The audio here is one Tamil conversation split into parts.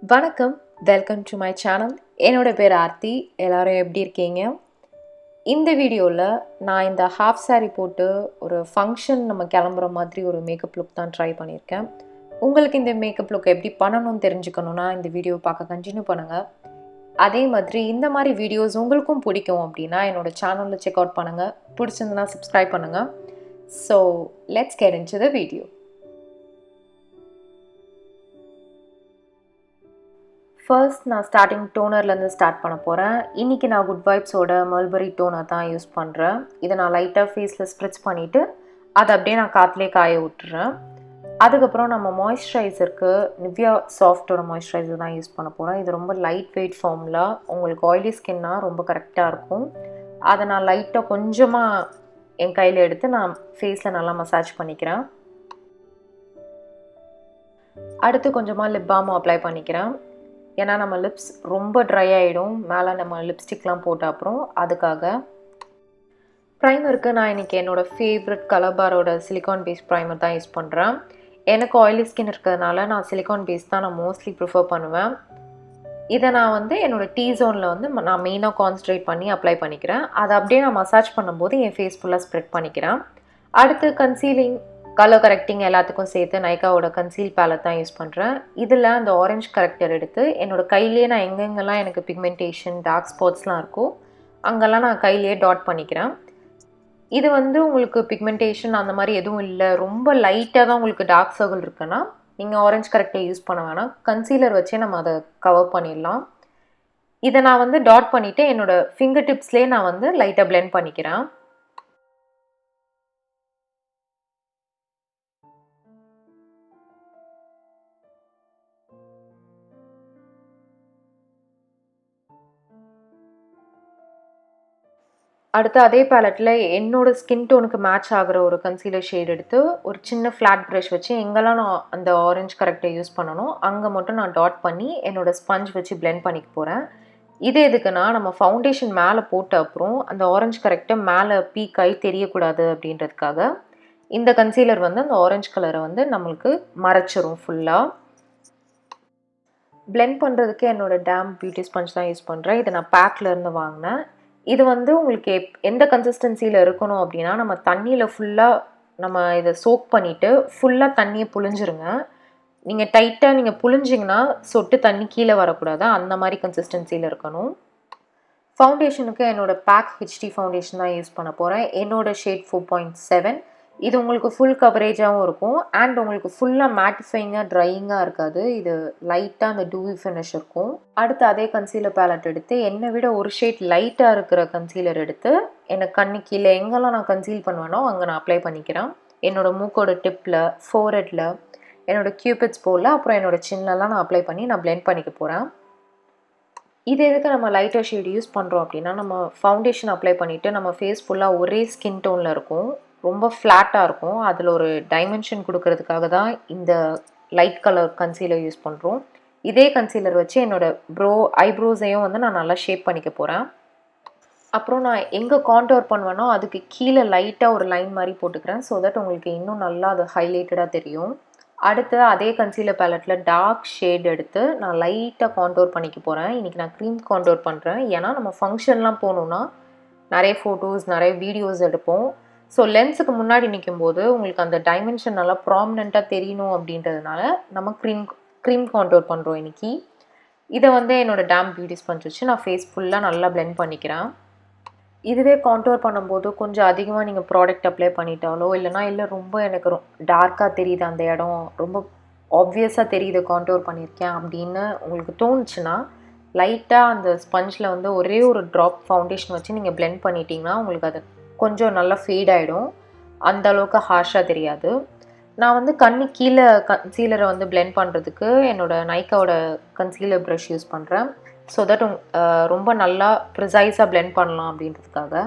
வணக்கம், வெல்கம் டு மை சேனல். என்னோட பேர் ஆர்த்தி. எல்லாரும் எப்படி இருக்கீங்க? இந்த வீடியோவில் நான் இந்த ஹாஃப் சாரி போட்டு ஒரு ஃபங்க்ஷன் நம்ம கிளம்புற மாதிரி ஒரு மேக்கப் லுக் தான் ட்ரை பண்ணியிருக்கேன். உங்களுக்கு இந்த மேக்கப் லுக் எப்படி பண்ணணும்னு தெரிஞ்சுக்கணுன்னா இந்த வீடியோ பார்க்க கண்டினியூ பண்ணுங்கள். அதே மாதிரி இந்த மாதிரி வீடியோஸ் உங்களுக்கும் பிடிக்கும் அப்படின்னா என்னோட சேனலில் செக் அவுட் பண்ணுங்கள். பிடிச்சிருந்தனா சப்ஸ்கிரைப் பண்ணுங்கள். So let's get into the video. First நான் ஸ்டார்டிங் டோனர்லேருந்து ஸ்டார்ட் பண்ண போகிறேன். இன்றைக்கி நான் குட் வைப்ஸோட மல்பரி டோனர் தான் யூஸ் பண்ணுறேன். இதை நான் லைட்டாக ஃபேஸில் ஸ்ப்ரிட்ச் பண்ணிவிட்டு அதை அப்படியே நான் காற்றுலேயே காய விட்டுறேன். அதுக்கப்புறம் நம்ம மாய்ஸ்சரைசருக்கு நிவ்யா சாஃப்டோட மாய்ஸ்சரைசர் தான் யூஸ் பண்ண போகிறேன். இது ரொம்ப லைட் வெயிட் ஃபார்மில் உங்களுக்கு ஆயிலி ஸ்கின்னா ரொம்ப கரெக்டாக இருக்கும். அதை நான் லைட்டாக கொஞ்சமாக என் கையில் எடுத்து நான் ஃபேஸில் நல்லா மசாஜ் பண்ணிக்கிறேன். அடுத்து கொஞ்சமாக லிப் பாமும் அப்ளை பண்ணிக்கிறேன். ஏன்னா நம்ம லிப்ஸ் ரொம்ப ட்ரை ஆகிடும் மேலே நம்ம லிப்ஸ்டிக்லாம் போட்ட அப்புறம். அதுக்காக ப்ரைமருக்கு நான் இன்றைக்கி என்னோடய ஃபேவரட் கலர்பாரோட சிலிகான் பேஸ் ப்ரைமர் தான் யூஸ் பண்ணுறேன். எனக்கு ஆயிலி ஸ்கின் இருக்கிறதுனால நான் சிலிகான் பேஸ் தான் நான் மோஸ்ட்லி ப்ரிஃபர் பண்ணுவேன். இதை நான் என்னோடய டீ ஜோனில் நான் மெயினாக கான்சன்ட்ரேட் பண்ணி அப்ளை பண்ணிக்கிறேன். அதை அப்படியே நான் மசாஜ் பண்ணும்போது என் ஃபேஸ் ஃபுல்லாக ஸ்ப்ரெட் பண்ணிக்கிறேன். அடுத்து கன்சீலிங், கலர் கரெக்டிங் எல்லாத்துக்கும் சேர்த்து நைக்காவோட கன்சீல் பேலட் தான் யூஸ் பண்ணுறேன். இதில் அந்த ஆரஞ்சு கரெக்டர் எடுத்து என்னோடய கையிலே நான் எங்கெங்கெல்லாம் எனக்கு பிக்மெண்டேஷன் டார்க் ஸ்பாட்ஸ்லாம் இருக்கோ அங்கெல்லாம் நான் கையிலே டாட் பண்ணிக்கிறேன். இது உங்களுக்கு பிக்மெண்டேஷன் அந்த மாதிரி எதுவும் இல்லை, ரொம்ப லைட்டாக தான் உங்களுக்கு டார்க் சர்க்கிள் இருக்குன்னா நீங்கள் ஆரஞ்சு கரெக்டர் யூஸ் பண்ண வேணாம், கன்சீலர் வச்சே நம்ம அதை கவர் பண்ணிடலாம். இதை நான் டாட் பண்ணிவிட்டு என்னோடய ஃபிங்கர் டிப்ஸ்லேயே நான் லைட்டாக பிளெண்ட் பண்ணிக்கிறேன். அடுத்து அதே பேலட்டில் என்னோடய ஸ்கின் டோனுக்கு மேட்ச் ஆகிற ஒரு கன்சீலர் ஷேட் எடுத்து ஒரு சின்ன ஃப்ளாட் ப்ரஷ் வச்சு எங்கெல்லாம் நான் அந்த ஆரஞ்சு கரெக்டை யூஸ் பண்ணணும் அங்கே மட்டும் நான் டாட் பண்ணி என்னோடய ஸ்பஞ்ச் வச்சு பிளெண்ட் பண்ணிக்க போகிறேன். இது எதுக்குன்னா நம்ம ஃபவுண்டேஷன் மேலே போட்ட அப்புறம் அந்த ஆரஞ்சு கரெக்டை மேலே பீக் ஆகி தெரியக்கூடாது அப்படின்றதுக்காக இந்த கன்சீலர் அந்த ஆரஞ்சு கலரை நம்மளுக்கு மறைச்சிரும் ஃபுல்லாக. பிளெண்ட் பண்ணுறதுக்கு என்னோடய டேம் பியூட்டி ஸ்பஞ்ச் தான் யூஸ் பண்ணுறேன். இதை நான் பேக்லேருந்து வாங்கினேன். இது உங்களுக்கு எந்த கன்சிஸ்டன்சியில் இருக்கணும் அப்படின்னா நம்ம தண்ணியில் ஃபுல்லாக நம்ம இதை சோக் பண்ணிவிட்டு ஃபுல்லாக தண்ணியை புழிஞ்சிருங்க. நீங்கள் டைட்டாக நீங்கள் புழிஞ்சிங்கன்னா சொட்டு தண்ணி கீழே வரக்கூடாது, அந்த மாதிரி கன்சிஸ்டன்சியில் இருக்கணும். ஃபவுண்டேஷனுக்கு என்னோடய பேக் ஹெச்டி ஃபவுண்டேஷன் தான் யூஸ் பண்ண போகிறேன். என்னோடய ஷேட் 4.7. இது உங்களுக்கு ஃபுல் கவரேஜாகவும் இருக்கும் அண்ட் உங்களுக்கு ஃபுல்லாக மேட்டிஃபைங்காக ட்ரையிங்காக இருக்காது. இது லைட்டாக அந்த டூவி ஃபினிஷ் இருக்கும். அடுத்து அதே கன்சீலர் பேலட் எடுத்து என்னை விட ஒரு ஷேட் லைட்டாக இருக்கிற கன்சீலர் எடுத்து எனக்கு கண்ணு கீழே எங்கெல்லாம் நான் கன்சீல் பண்ணுவேனோ அங்கே நான் அப்ளை பண்ணிக்கிறேன். என்னோடய மூக்கோட டிப்பில், ஃபோர்ஹெட்டில், என்னோடய கியூபிட்ஸ் போலில், அப்புறம் என்னோடய சின்னலாம் நான் அப்ளை பண்ணி நான் பிளெண்ட் பண்ணிக்க போகிறேன். இது எதுக்கு நம்ம லைட்டர் ஷேட் யூஸ் பண்ணுறோம் அப்படின்னா நம்ம ஃபவுண்டேஷன் அப்ளை பண்ணிவிட்டு நம்ம ஃபேஸ் ஃபுல்லாக ஒரே ஸ்கின் டோனில் இருக்கும், ரொம்ப ஃப்ளாட்டாக இருக்கும். அதில் ஒரு டைமென்ஷன் கொடுக்கறதுக்காக தான் இந்த லைட் கலர் கன்சீலர் யூஸ் பண்ணுறோம். இதே கன்சீலர் வச்சு என்னோடய ஐப்ரோஸையும் நான் நல்லா ஷேப் பண்ணிக்க போகிறேன். அப்புறம் நான் எங்கே கான்டோர் பண்ணுவேனோ அதுக்கு கீழே லைட்டாக ஒரு லைன் மாதிரி போட்டுக்கிறேன். ஸோ தட் உங்களுக்கு இன்னும் நல்லா அது ஹைலைட்டடாக தெரியும். அடுத்து அதே கன்சீலர் பேலட்டில் டார்க் ஷேட் எடுத்து நான் லைட்டாக கான்டோர் பண்ணிக்க போகிறேன். இன்றைக்கி நான் க்ரீம் கான்டோர் பண்ணுறேன். ஏன்னா நம்ம ஃபங்க்ஷன்லாம் போகணுன்னா நிறைய ஃபோட்டோஸ் நிறைய வீடியோஸ் எடுப்போம். ஸோ லென்ஸுக்கு முன்னாடி நிற்கும்போது உங்களுக்கு அந்த டைமென்ஷன் நல்லா ப்ராமினெண்ட்டாக தெரியணும் அப்படின்றதுனால நம்ம க்ரீம் கான்டோர் பண்ணுறோம் இன்றைக்கி. இதை என்னோடய டேம் பியூட்டி ஸ்பஞ்ச் வச்சு நான் ஃபேஸ் ஃபுல்லாக நல்லா பிளெண்ட் பண்ணிக்கிறேன். இதுவே கான்டோர் பண்ணும்போது கொஞ்சம் அதிகமாக நீங்கள் ப்ராடக்ட் அப்ளை பண்ணிட்டாலோ இல்லை ரொம்ப எனக்கு டார்க்காக தெரியுது, அந்த இடம் ரொம்ப ஆப்வியஸாக தெரியுது கான்டோர் பண்ணியிருக்கேன் அப்படின்னு உங்களுக்கு தோணுச்சுன்னா லைட்டாக அந்த ஸ்பஞ்சில் ஒரே ஒரு ட்ராப் ஃபவுண்டேஷன் வச்சு நீங்கள் பிளெண்ட் பண்ணிட்டீங்கன்னா உங்களுக்கு அது கொஞ்சம் நல்லா ஃபேட் ஆகிடும், அந்த அளவுக்கு ஹார்ஷாக தெரியாது. நான் கண்ணு கீழே கன்சீலரை பிளெண்ட் பண்ணுறதுக்கு என்னோடய நைக்காவோட கன்சீலர் ப்ரஷ் யூஸ் பண்ணுறேன். ஸோ தட் ரொம்ப நல்லா ப்ரிசைஸாக பிளெண்ட் பண்ணலாம் அப்படின்றதுக்காக.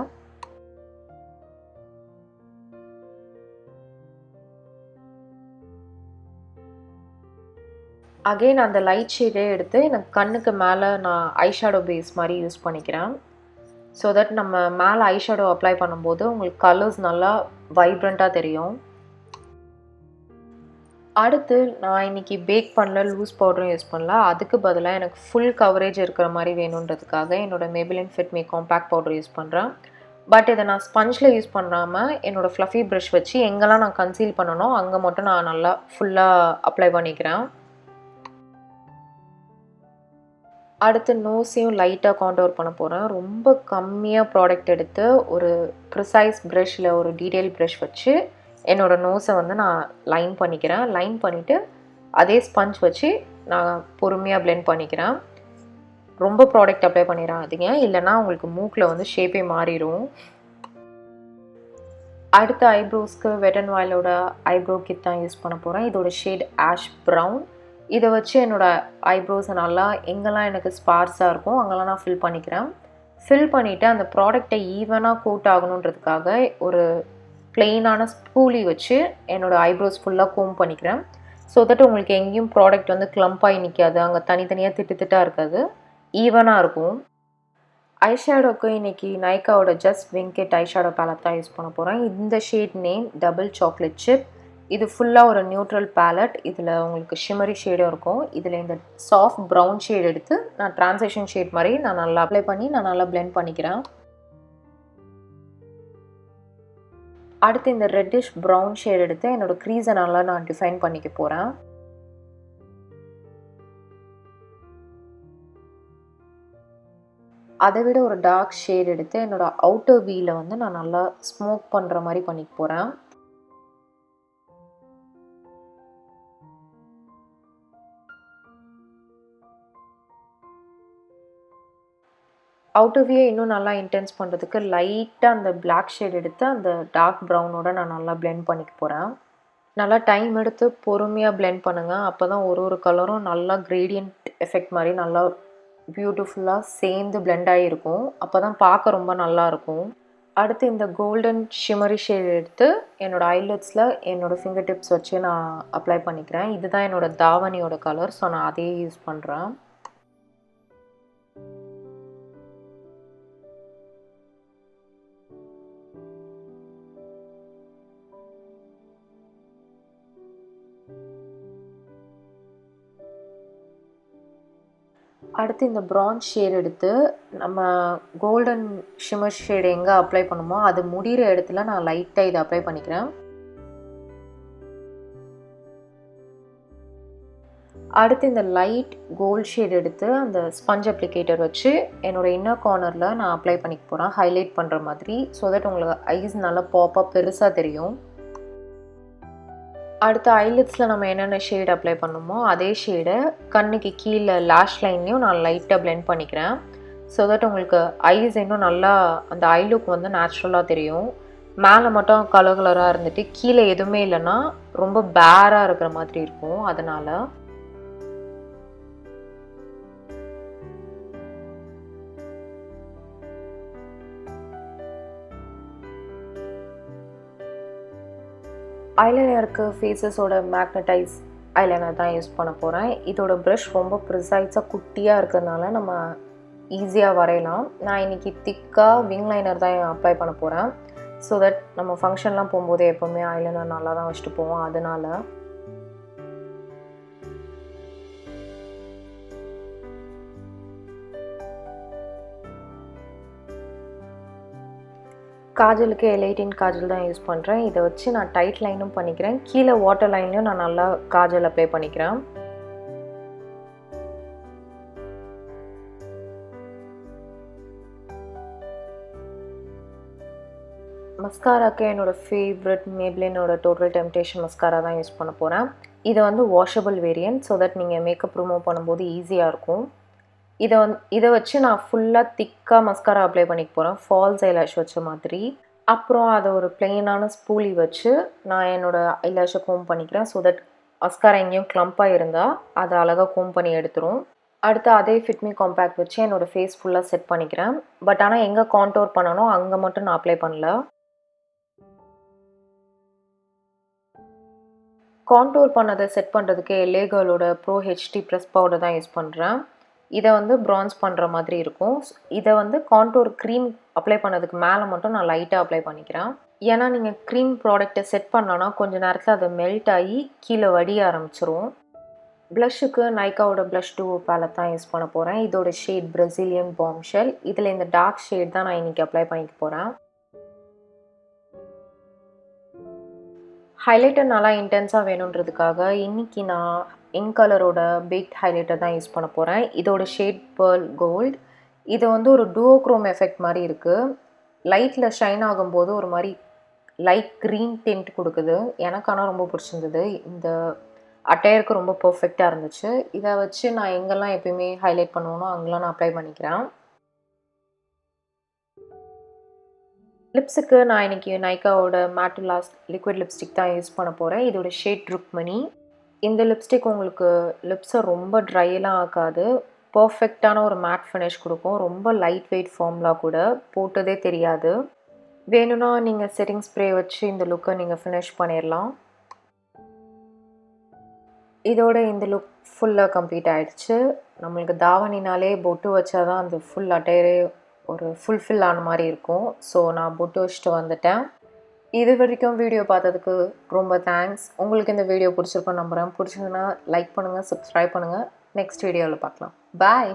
அகெயின் அந்த லைட் ஷேடே எடுத்து எனக்கு கண்ணுக்கு மேலே நான் ஐஷேடோ பேஸ் மாதிரி யூஸ் பண்ணிக்கிறேன். ஸோ தட் நம்ம மேலே ஐஷேடோ அப்ளை பண்ணும்போது உங்களுக்கு கலர்ஸ் நல்லா வைப்ரண்ட்டாக தெரியும். அடுத்து நான் இன்னைக்கு பேக் பண்ணல, லூஸ் பவுடரும் யூஸ் பண்ணல. அதுக்கு பதிலா எனக்கு ஃபுல் கவரேஜ் இருக்கிற மாரி வேணுன்றதுக்காக என்னோட Maybelline Fit Me compact powder use பண்றேன். பட் இத நான் ஸ்பஞ்ச்ல யூஸ் பண்ணாம என்னோட ஃப்ளஃபி பிரஷ் வச்சு எங்கெல்லாம் நான் கன்சீல் பண்ணனோ அங்க மட்டும் நான் நல்லா ஃபுல்லா அப்ளை பண்ணிக்கிறேன். அடுத்து நோஸையும் லைட்டா கான்டூர் பண்ண போறேன். ரொம்ப கம்மியா ப்ராடக்ட் எடுத்து ஒரு ப்ரிசைஸ் பிரஷ்ல ஒரு டீடைல் பிரஷ் வச்சு என்னோட நோஸை வந்து நான் லைன் பண்ணிக்கிறேன். லைன் பண்ணிவிட்டு அதே ஸ்பஞ்ச் வச்சு நான் பொறுமையாக பிளெண்ட் பண்ணிக்கிறேன். ரொம்ப ப்ராடக்ட் அப்ளை பண்ணிடாதீங்க, இல்லைனா உங்களுக்கு மூக்கில் வந்து ஷேப்பே மாறிடும். அடுத்த ஐப்ரோஸ்க்கு வெட் அண்ட் வைல்டோட ஐப்ரோ கிட் தான் யூஸ் பண்ண போகிறேன். இதோட ஷேட் ஆஷ் ப்ரௌன். இதை வச்சு என்னோடய ஐப்ரோஸை நல்லா எங்கெல்லாம் எனக்கு ஸ்பார்ஸாக இருக்கும் அங்கெல்லாம் நான் ஃபில் பண்ணிக்கிறேன். ஃபில் பண்ணிவிட்டு அந்த ப்ராடக்டை ஈவனாக கோட் ஆகணுன்றதுக்காக ஒரு பிளெயினான ஸ்பூலி வச்சு என்னோடய ஐப்ரோஸ் ஃபுல்லாக கோம் பண்ணிக்கிறேன். ஸோ தட் உங்களுக்கு எங்கேயும் ப்ராடக்ட் வந்து கிளம்பாகி நிற்காது, அங்கே தனித்தனியாக திட்டாக இருக்காது, ஈவனாக இருக்கும். ஐஷேடோக்கு இன்றைக்கி நைக்காவோட ஜஸ்ட் விங்கெட் ஐஷேடோ பேலட் தான் யூஸ் பண்ண போகிறேன். இந்த shade name double chocolate chip. இது ஃபுல்லாக ஒரு நியூட்ரல் பேலட். இதில் உங்களுக்கு ஷிமரி ஷேடும் இருக்கும். இதில் இந்த சாஃப்ட் ப்ரௌன் ஷேட் எடுத்து நான் ட்ரான்சிஷன் ஷேட் மாதிரி நான் நல்லா அப்ளை பண்ணி நான் நல்லா பிளெண்ட் பண்ணிக்கிறேன். அடுத்து இந்த ரெட்டிஷ் ப்ரௌன் ஷேட் எடுத்து என்னோடய க்ரீஸை நல்லா நான் டிஃபைன் பண்ணிக்க போகிறேன். அதை விட ஒரு டார்க் ஷேட் எடுத்து என்னோடய அவுட்டர் வீல வந்து நான் நல்லா ஸ்மோக் பண்ணுற மாதிரி பண்ணிக்க போகிறேன். அவுட்டர் வியை இன்னும் நல்லா இன்டென்ஸ் பண்ணுறதுக்கு லைட்டாக அந்த பிளாக் ஷேட் எடுத்து அந்த டார்க் ப்ரௌனோட நான் நல்லா பிளெண்ட் பண்ணிக்க போகிறேன். நல்லா டைம் எடுத்து பொறுமையாக பிளெண்ட் பண்ணுங்கள். அப்போ தான் ஒரு கலரும் நல்லா கிரேடியன்ட் எஃபெக்ட் மாதிரி நல்லா பியூட்டிஃபுல்லாக சேர்ந்து பிளெண்ட் ஆகிருக்கும். அப்போ தான் பார்க்க ரொம்ப நல்லாயிருக்கும். அடுத்து இந்த கோல்டன் ஷிமரி ஷேட் எடுத்து என்னோடய ஐலட்ஸில் என்னோடய ஃபிங்கர் டிப்ஸ் வச்சு நான் அப்ளை பண்ணிக்கிறேன். இதுதான் என்னோடய தாவணியோட கலர். ஸோ நான் அதையே யூஸ் பண்ணுறேன். அடுத்து இந்த ப்ரான்ஸ் ஷேட் எடுத்து நம்ம கோல்டன் ஷிமர் ஷேடு எங்கே அப்ளை பண்ணுமோ அது முடிகிற இடத்துல நான் லைட்டாக இதை அப்ளை பண்ணிக்கிறேன். அடுத்து இந்த லைட் கோல்ட் ஷேட் எடுத்து அந்த ஸ்பஞ்ச் அப்ளிகேட்டர் வச்சு என்னோடய இன்னர் கார்னரில் நான் அப்ளை பண்ணிக்க போகிறேன், ஹைலைட் பண்ணுற மாதிரி. ஸோ தட் உங்களுக்கு ஐஸ் நல்லா பாப்பாக பெருசாக தெரியும். அடுத்து ஐலிட்ஸில் நம்ம என்னென்ன ஷேட் அப்ளை பண்ணுமோ அதே ஷேடை கண்ணுக்கு கீழே லேஷ் லைன்லேயும் நான் லைட்டாக பிளெண்ட் பண்ணிக்கிறேன். ஸோ தட் உங்களுக்கு ஐஸ் இன்னும் நல்லா அந்த ஐ லுக் வந்து நேச்சுரலாக தெரியும். மேலே மட்டும் கலராக இருந்துட்டு கீழே எதுவுமே இல்லைன்னா ரொம்ப பேராக இருக்கிற மாதிரி இருக்கும். அதனால் ஐலைனருக்கு ஃபேஸஸோட மேக்னடைஸ் ஐலைனர் தான் யூஸ் பண்ண போகிறேன். இதோட ப்ரஷ் ரொம்ப ப்ரிசைஸாக குட்டியாக இருக்கிறதுனால நம்ம ஈஸியாக வரையலாம். நான் இன்றைக்கி திக்காக விங் லைனர் தான் அப்ளை பண்ண போகிறேன். ஸோ தட் நம்ம ஃபங்க்ஷன்லாம் போகும்போது எப்போவுமே ஐலைனர் நல்லா தான் வச்சுட்டு போவோம். அதனால் காஜலுக்கு Elle காஜல் தான் யூஸ் பண்ணுறேன். இதை வச்சு நான் டைட் லைனும் பண்ணிக்கிறேன், கீழே வாட்டர் லைன்லையும் நான் நல்லா காஜல் அப்ளை பண்ணிக்கிறேன். மஸ்காராக்கு என்னோடய ஃபேவரட் Maybellineோட டோட்டல் டெம்டேஷன் மஸ்காரா தான் யூஸ் பண்ண போகிறேன். இது வந்து வாஷபிள் வேரியன்ட். ஸோ தட் நீங்கள் மேக்கப் ரிமூவ் பண்ணும்போது ஈஸியாக இருக்கும். இதை வச்சு நான் ஃபுல்லாக திக்காக மஸ்காரா அப்ளை பண்ணிக்க போகிறேன், ஃபால்ஸ் ஐலாஷ் வச்ச மாதிரி. அப்புறம் அதை ஒரு பிளெயினான ஸ்பூலி வச்சு நான் என்னோடய ஐலாஷை கோம் பண்ணிக்கிறேன். ஸோ தட் மஸ்காரா எங்கேயும் க்ளம்பாக இருந்தால் அதை அழகாக கோம் பண்ணி எடுத்துரும். அடுத்து அதே ஃபிட்மி காம்பேக்ட் வச்சு என்னோடய ஃபேஸ் ஃபுல்லாக செட் பண்ணிக்கிறேன். பட் ஆனால் எங்கே கான்டோர் பண்ணணும் அங்கே மட்டும் நான் அப்ளை பண்ணல. கான்டோர் பண்ணதை செட் பண்ணுறதுக்கு Elle bro HD press powder தான் யூஸ் பண்ணுறேன். இதை வந்து ப்ரான்ஸ் பண்ணுற மாதிரி இருக்கும். இதை வந்து கான்டோர் க்ரீம் அப்ளை பண்ணதுக்கு மேலே மட்டும் நான் லைட்டாக அப்ளை பண்ணிக்கிறேன். ஏன்னா நீங்கள் க்ரீம் ப்ராடக்ட்டை செட் பண்ணோன்னா கொஞ்சம் நேரத்தில் அது மெல்ட் ஆகி கீழே வடிய ஆரம்பிச்சிரும். ப்ளஷ்ஷுக்கு நைக்காவோட ப்ளஷ் டூ பேலட் தான் யூஸ் பண்ண போகிறேன். இதோட ஷேட் பிரசிலியன் பாம்ஷெல். இதில் இந்த டார்க் ஷேட் தான் நான் இன்றைக்கி அப்ளை பண்ணிக்க போகிறேன். ஹைலைட்டர் நல்லா இன்டென்ஸாக வேணுன்றதுக்காக இன்றைக்கி நான் இன்கலரோட பிக் ஹைலைட்டர் தான் யூஸ் பண்ண போகிறேன். இதோட ஷேட் பேர்ல் கோல்ட். இது வந்து ஒரு டூவோக்ரோம் எஃபெக்ட் மாதிரி இருக்குது. லைட்டில் ஷைன் ஆகும்போது ஒரு மாதிரி லைட் க்ரீன் டிண்ட் கொடுக்குது. எனக்கு ஆனால் ரொம்ப பிடிச்சிருந்தது. இந்த அட்டையருக்கு ரொம்ப பர்ஃபெக்டாக இருந்துச்சு. இதை வச்சு நான் எங்கெல்லாம் எப்பயுமே ஹைலைட் பண்ணுவேனோ அங்கெல்லாம் நான் அப்ளை பண்ணிக்கிறேன். லிப்ஸுக்கு நான் இன்றைக்கி நைக்காவோட மேட் லாஸ்ட் லிக்விட் லிப்ஸ்டிக் தான் யூஸ் பண்ண போகிறேன். இதோட ஷேட் ருக்மணி. இந்த லிப்ஸ்டிக் உங்களுக்கு லிப்ஸை ரொம்ப ட்ரையெல்லாம் ஆக்காது. பர்ஃபெக்டான ஒரு மேட் ஃபினிஷ் கொடுக்கும். ரொம்ப லைட் வெயிட் ஃபார்ம்லாம் கூட போட்டதே தெரியாது. வேணும்னா நீங்கள் செட்டிங் ஸ்ப்ரே வச்சு இந்த லுக்கை நீங்கள் ஃபினிஷ் பண்ணிடலாம். இதோட இந்த லுக் ஃபுல்லாக கம்ப்ளீட் ஆகிடுச்சு. நம்மளுக்கு தாவணினாலே பொட்டு வச்சா தான் அந்த ஃபுல் அட்டையரே ஒரு ஃபுல்ஃபில் ஆன மாதிரி இருக்கும். ஸோ நான் பொட்டு வச்சுட்டு வந்துட்டேன். இது வரைக்கும் வீடியோ பார்த்ததுக்கு ரொம்ப தேங்க்ஸ். உங்களுக்கு இந்த வீடியோ பிடிச்சிருக்கோன்னு நம்புகிறேன். பிடிச்சிருந்ததுன்னா லைக் பண்ணுங்கள், சப்ஸ்கிரைப் பண்ணுங்கள். நெக்ஸ்ட் வீடியோவில் பார்க்கலாம். பாய்.